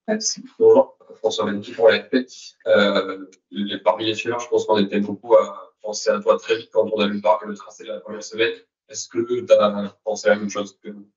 Merci. Bonjour, François Mendy pour l'AFP. Parmi les suiveurs, je pense qu'on était beaucoup à penser à toi très vite quand on a vu le tracé de la première semaine. Est-ce que tu as pensé à la même chose que nous?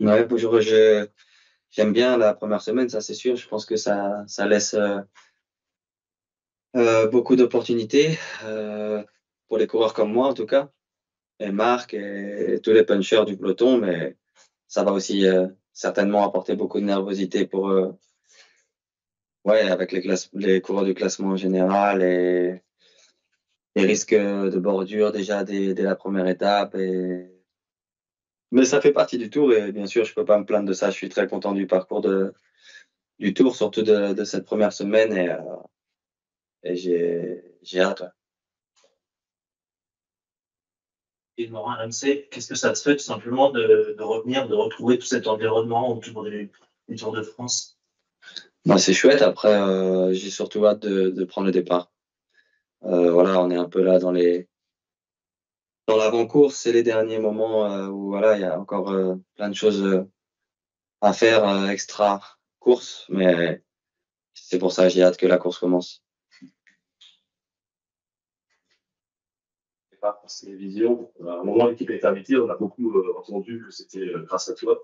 Ouais, bonjour, j'aime bien la première semaine, ça c'est sûr. Je pense que ça laisse beaucoup d'opportunités pour les coureurs comme moi en tout cas, et Marc et tous les punchers du peloton, mais ça va aussi certainement apporter beaucoup de nervosité pour ouais, avec les coureurs du classement en général et les risques de bordure déjà dès la première étape. Mais ça fait partie du tour et bien sûr, je peux pas me plaindre de ça. Je suis très content du parcours du tour, surtout de cette première semaine et j'ai hâte. Ouais. Et Morin RMC, qu'est-ce que ça te fait tout simplement de revenir, de retrouver tout cet environnement autour du Tour de France? Non, c'est chouette. Après, j'ai surtout hâte de prendre le départ. Voilà, on est un peu là dans l'avant-course, c'est les derniers moments où voilà, il y a encore plein de choses à faire extra course, mais c'est pour ça que j'ai hâte que la course commence. Par ces télévisions, à un moment l'équipe est invitée, on a beaucoup entendu que c'était grâce à toi.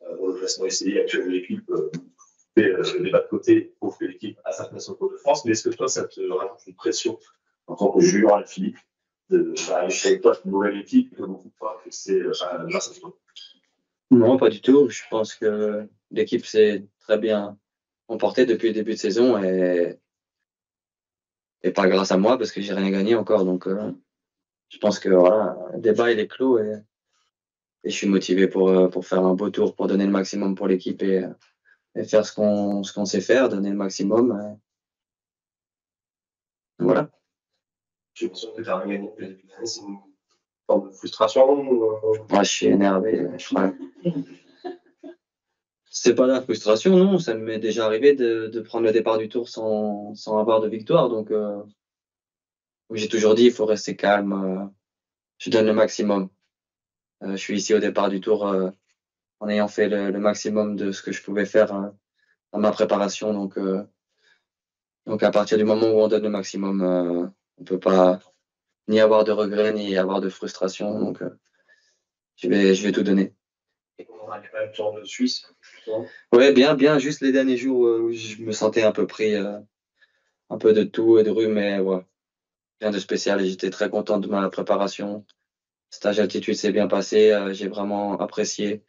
Dans le classement essayé actuel de l'équipe, fait le débat de côté pour que l'équipe a sa place au Tour de France. Mais est-ce que toi, ça te rajoute une pression en tant que junior à Philippe d'arriver avec toi une nouvelle équipe que beaucoup croient que c'est grâce à toi? Non, pas du tout. Je pense que l'équipe s'est très bien comportée depuis le début de saison et pas grâce à moi parce que j'ai rien gagné encore. Donc, je pense que voilà, le débat il est clos et je suis motivé pour faire un beau tour, pour donner le maximum pour l'équipe et faire ce qu'on sait faire, donner le maximum. Voilà. J'ai l'impression que tu as gagné depuis le début de l'année, c'est une forme de frustration. Moi, je suis énervé. C'est pas de la frustration, non. Ça m'est déjà arrivé de prendre le départ du tour sans avoir de victoire. Donc, j'ai toujours dit, il faut rester calme. Je donne le maximum. Je suis ici au départ du tour en ayant fait le maximum de ce que je pouvais faire dans ma préparation. Donc, à partir du moment où on donne le maximum, on peut pas ni avoir de regrets, ni avoir de frustration. Donc, je vais tout donner. Et on a quand même le Tour de Suisse. Ouais, bien, bien. Juste les derniers jours où je me sentais un peu pris, un peu de tout et de rhume, mais ouais, rien de spécial. Et j'étais très content de ma préparation. Stage altitude s'est bien passé. J'ai vraiment apprécié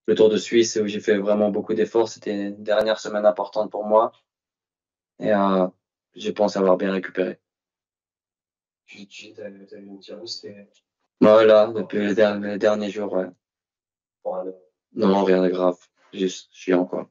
le Tour de Suisse où j'ai fait vraiment beaucoup d'efforts. C'était une dernière semaine importante pour moi et je pense avoir bien récupéré. Tu as eu une tirage, c'était Voilà, depuis les derniers jours, ouais. Non, rien de grave. Juste chiant, quoi.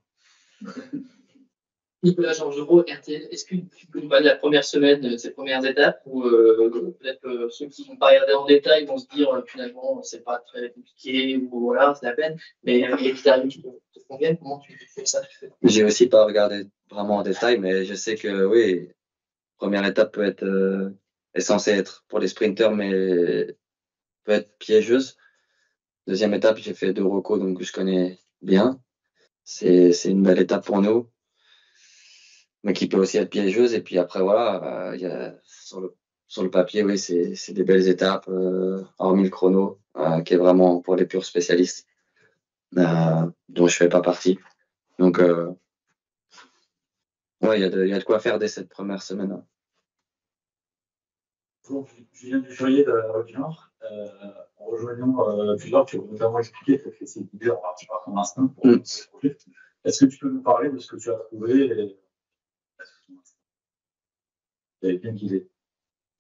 Nicolas Georgerot, RTL, est-ce que tu peux nous parler de la première semaine, de ces premières étapes, ou peut-être ceux qui n'ont pas regardé en détail vont se dire finalement c'est pas très compliqué, ou voilà, c'est la peine, mais les détails qui te conviennent, comment tu fais ça? J'ai aussi pas regardé vraiment en détail, mais je sais que oui, première étape est censée être pour les sprinters, mais peut être piégeuse. Deuxième étape, j'ai fait 2 recos, donc je connais bien. C'est une belle étape pour nous, mais qui peut aussi être piégeuse. Et puis après, voilà, il y a, sur le papier, oui, c'est des belles étapes, hormis le chrono, qui est vraiment pour les purs spécialistes, dont je fais pas partie. Donc, ouais, il y a de quoi faire dès cette première semaine. Hein. Bonjour, Julien Dufeuillet de la Voix du Nord. En rejoignant Tudor, tu as notamment expliqué que c'est guidé en partie par ton instinct pour ce projet. Est-ce que tu peux nous parler de ce que tu as trouvé et est bien guidé?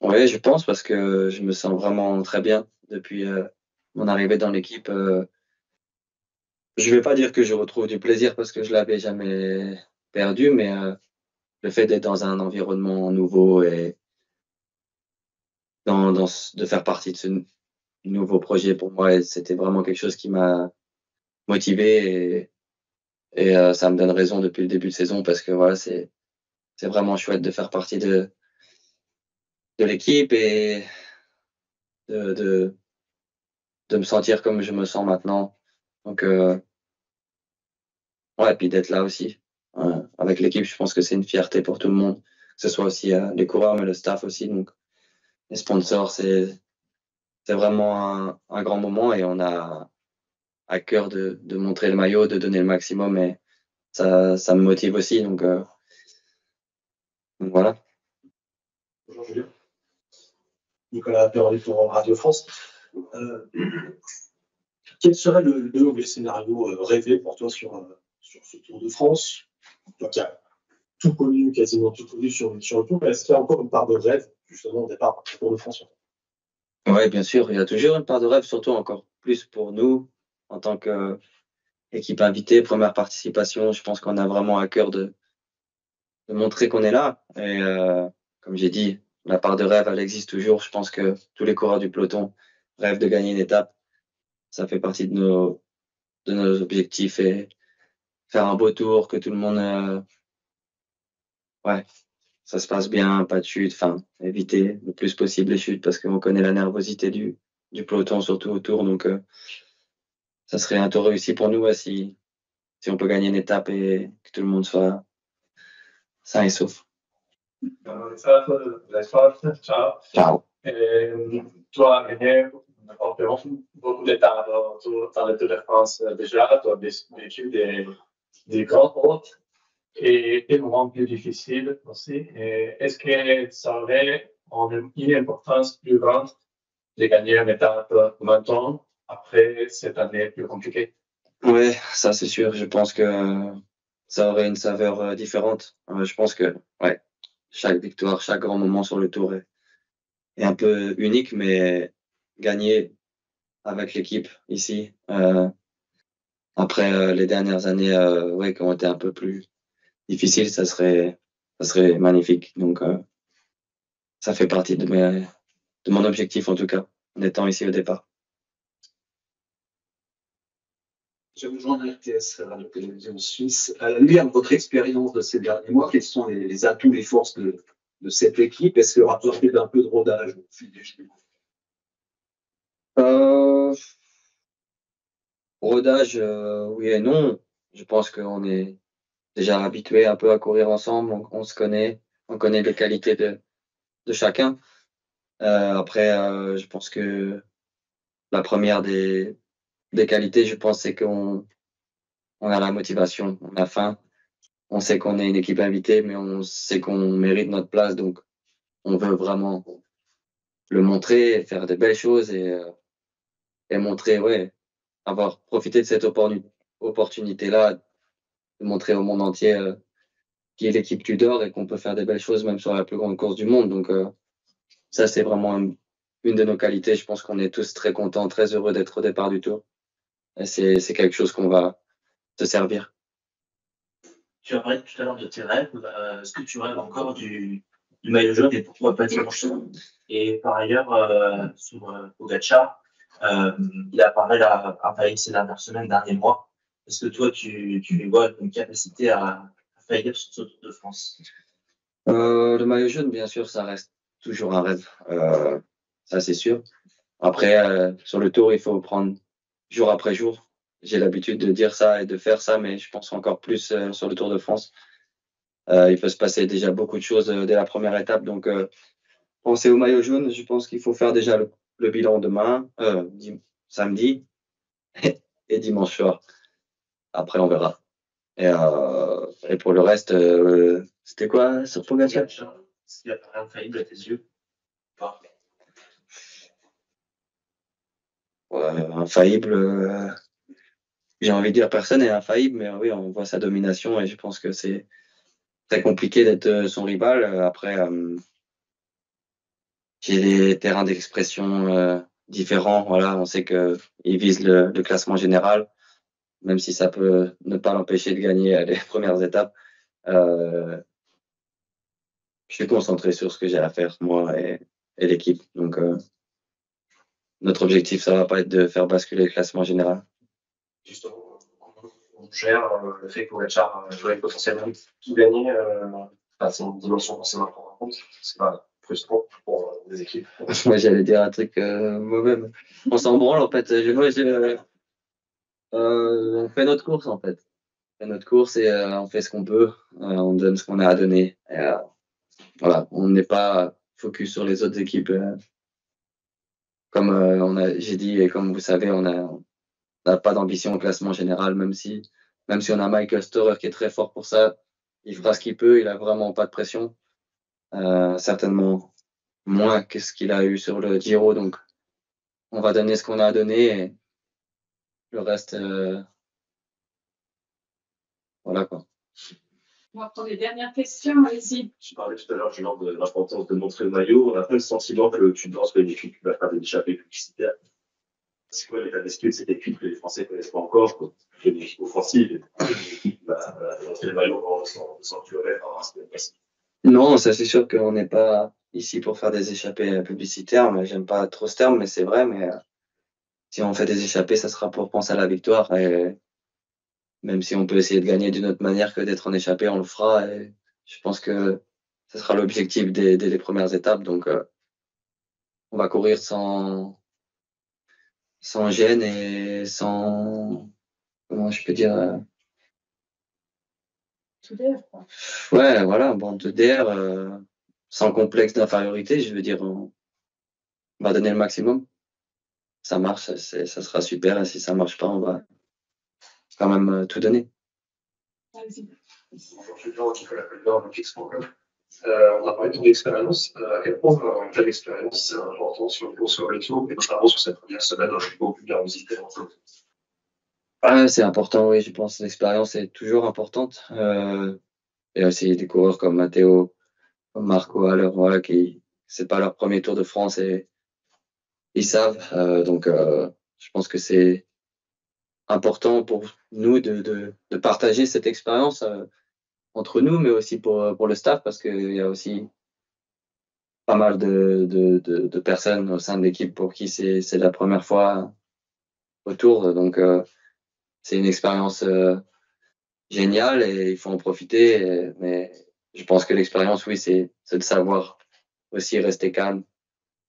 Oui, je pense parce que je me sens vraiment très bien depuis mon arrivée dans l'équipe. Je vais pas dire que je retrouve du plaisir parce que je l'avais jamais perdu, mais le fait d'être dans un environnement nouveau et de faire partie de ce nouveau projet pour moi, c'était vraiment quelque chose qui m'a motivé et ça me donne raison depuis le début de saison parce que voilà, c'est vraiment chouette de faire partie de l'équipe et de, de, de me sentir comme je me sens maintenant. Donc, Ouais, et puis d'être là aussi. Avec l'équipe, je pense que c'est une fierté pour tout le monde, que ce soit aussi les coureurs, mais le staff aussi. Donc, les sponsors, c'est vraiment un grand moment et on a à cœur de montrer le maillot, de donner le maximum et ça me motive aussi. Donc voilà. Bonjour Julien. Nicolas Perroni pour Radio France. Quel serait le ou les scénarios rêvés pour toi sur ce Tour de France? Toi qui as tout connu, quasiment tout connu sur le Tour, est-ce qu'il y a encore une part de rêve, justement, au départ du Tour de France? Oui, bien sûr, il y a toujours une part de rêve, surtout encore plus pour nous en tant qu'équipe invitée, première participation. Je pense qu'on a vraiment à cœur de montrer qu'on est là. Et comme j'ai dit, la part de rêve, elle existe toujours. Je pense que tous les coureurs du peloton rêvent de gagner une étape. Ça fait partie de nos objectifs et faire un beau tour, que tout le monde, ouais, ça se passe bien, pas de chute, enfin, éviter le plus possible les chutes parce qu'on connaît la nervosité du peloton, surtout autour. Donc, ça serait un tour réussi pour nous ouais, si on peut gagner une étape et que tout le monde soit sain et sauf. Ciao. Ciao. Toi, René, environ beaucoup d'étapes dans le Tour de France déjà. Tu as vécu des grandes routes et des moments plus difficiles aussi. Est-ce que ça aurait une importance plus grande de gagner une étape maintenant, après cette année plus compliquée? Oui, ça c'est sûr. Je pense que ça aurait une saveur différente. Je pense que ouais, chaque victoire, chaque grand moment sur le tour est un peu unique, mais gagner avec l'équipe ici, après les dernières années ouais, qui ont été un peu plus difficiles, ça serait magnifique. Donc, ça fait partie de mon objectif en tout cas, en étant ici au départ. Je vous joins à RTS, Radio Télévision Suisse. À la lumière de votre expérience de ces derniers mois, quels sont les atouts, les forces de cette équipe? Est-ce qu'il y aura besoin d'un peu de rodage au fil des jours? Rodage, oui et non. Je pense qu'on est déjà habitué un peu à courir ensemble, on se connaît, on connaît les qualités de chacun. Après, je pense que la première des qualités, je pense, c'est on a la motivation, on a faim, on sait qu'on est une équipe invitée, mais on sait qu'on mérite notre place, donc on veut vraiment le montrer, faire des belles choses et montrer, ouais, avoir profité de cette opportunité-là, de montrer au monde entier qui est l'équipe Tudor et qu'on peut faire des belles choses même sur la plus grande course du monde. Donc ça, c'est vraiment une de nos qualités. Je pense qu'on est tous très contents, très heureux d'être au départ du tour. Et c'est quelque chose qu'on va se servir. Tu as parlé tout à l'heure de tes rêves. Est-ce que tu rêves encore du maillot jaune et pourquoi pas dimanche? Et par ailleurs, sur Pogacar, il a parlé à faillir ces dernières semaines, derniers mois. Est-ce que toi, tu vois une capacité à faillir sur ce Tour de France? Le maillot jaune, bien sûr, ça reste toujours un rêve. Ça, c'est sûr. Après, sur le tour, il faut prendre jour après jour. J'ai l'habitude de dire ça et de faire ça, mais je pense encore plus sur le Tour de France. Il peut se passer déjà beaucoup de choses dès la première étape. Donc, penser au maillot jaune, je pense qu'il faut faire déjà le bilan demain, samedi et dimanche soir. Après, on verra. Et pour le reste, c'était quoi sur Pogacar? Est-ce qu'il y a pas infaillible à tes yeux? Pas. Infaillible, j'ai envie de dire personne n'est infaillible, mais oui, on voit sa domination et je pense que c'est très compliqué d'être son rival. Après, j'ai des terrains d'expression différents. Voilà, on sait qu'il vise le classement général, même si ça peut ne pas l'empêcher de gagner les premières étapes. Je suis concentré sur ce que j'ai à faire, moi et l'équipe. Donc, notre objectif, ça va pas être de faire basculer le classement général. Justement, on gère le fait que Pogacar pourrait potentiellement tout gagner. C'est une dimension forcément à prendre en compte. C'est pas frustrant pour les équipes. Moi, j'allais dire un truc mauvais. Mais on s'en branle, en fait. On fait notre course, en fait. fait notre course et on fait ce qu'on peut. On donne ce qu'on a à donner. Et, voilà, on n'est pas focus sur les autres équipes. Comme j'ai dit et comme vous savez, on n'a pas d'ambition au classement général, même si on a Michael Storer qui est très fort pour ça. Il fera ce qu'il peut, il a vraiment pas de pression. Certainement moins que ce qu'il a eu sur le Giro, donc on va donner ce qu'on a à donner et le reste, voilà quoi. On va prendre les dernières questions, allez-y. Tu parlais tout à l'heure, genre, de l'importance de montrer le maillot. On a pas le sentiment que tu danses les équipes, tu vas faire des échappées publicitaires. C'est quoi l'état d'esprit de cette équipe que les Français ne connaissent pas encore, quoi. Il y a une équipe offensive, l'équipe va montrer le maillot sans tuer, Non, ça c'est sûr qu'on n'est pas ici pour faire des échappées publicitaires, mais j'aime pas trop ce terme, mais c'est vrai, mais si on fait des échappées, ça sera pour penser à la victoire, et même si on peut essayer de gagner d'une autre manière que d'être en échappée, on le fera, et je pense que ce sera l'objectif dès les premières étapes, donc on va courir sans gêne et sans, comment je peux dire, Tout d'air, quoi. ouais, voilà, bande de DR, sans complexe d'infériorité, je veux dire, on va donner le maximum. Ça marche, ça sera super, et si ça marche pas, on va quand même tout donner. Allez-y. Bonjour, je suis Nicolas Pellerin de Fix.com. On a parlé de ton expérience. À quel point quelle expérience c'est important sur le cours et notamment sur cette première semaine où je suis beaucoup plus nervosité en fait. Ah, c'est important, oui, je pense que l'expérience est toujours importante. Et aussi des coureurs comme Matteo, comme Marco, alors, voilà, qui c'est pas leur premier Tour de France et ils savent. Donc, je pense que c'est important pour nous de partager cette expérience entre nous, mais aussi pour le staff, parce qu'il y a aussi pas mal de personnes au sein de l'équipe pour qui c'est la première fois au Tour. Donc, c'est une expérience géniale et il faut en profiter. Mais je pense que l'expérience, oui, c'est de savoir aussi rester calme.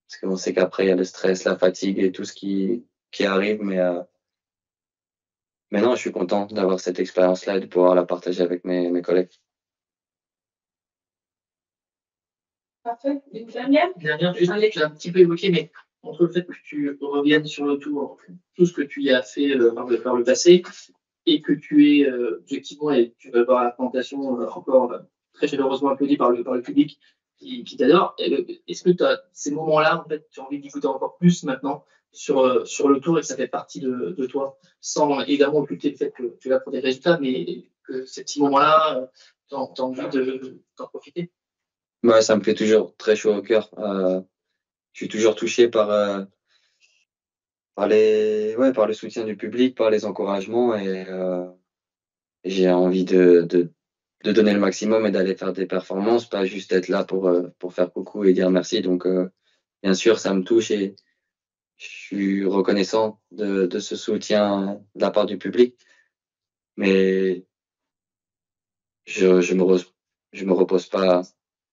Parce qu'on sait qu'après, il y a le stress, la fatigue et tout ce qui arrive. Mais non, je suis content d'avoir cette expérience-là et de pouvoir la partager avec mes collègues. Parfait. Une dernière? Dernière, juste, tu l'as un petit peu évoqué, mais entre le fait que tu reviennes sur le Tour, tout ce que tu y as fait par le passé, et que tu es objectivement, et tu vas voir la présentation encore très chaleureusement applaudi par le public qui t'adore. Est-ce que tu as ces moments-là, en fait, tu as envie d'écouter encore plus maintenant sur le Tour et que ça fait partie de toi, sans également occulter le fait que tu es là pour des résultats, mais que ces petits moments-là, tu as envie d'en profiter? Ouais, ça me fait toujours très chaud au cœur. Je suis toujours touché par le soutien du public, par les encouragements et j'ai envie de donner le maximum et d'aller faire des performances, pas juste être là pour faire coucou et dire merci. Donc, bien sûr, ça me touche et je suis reconnaissant de ce soutien de la part du public. Mais je me repose pas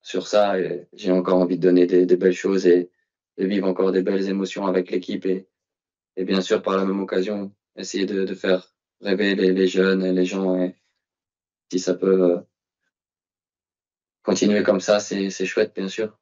sur ça et j'ai encore envie de donner des belles choses et de vivre encore des belles émotions avec l'équipe et bien sûr, par la même occasion, essayer de faire rêver les jeunes et les gens. Et si ça peut continuer comme ça, c'est chouette, bien sûr.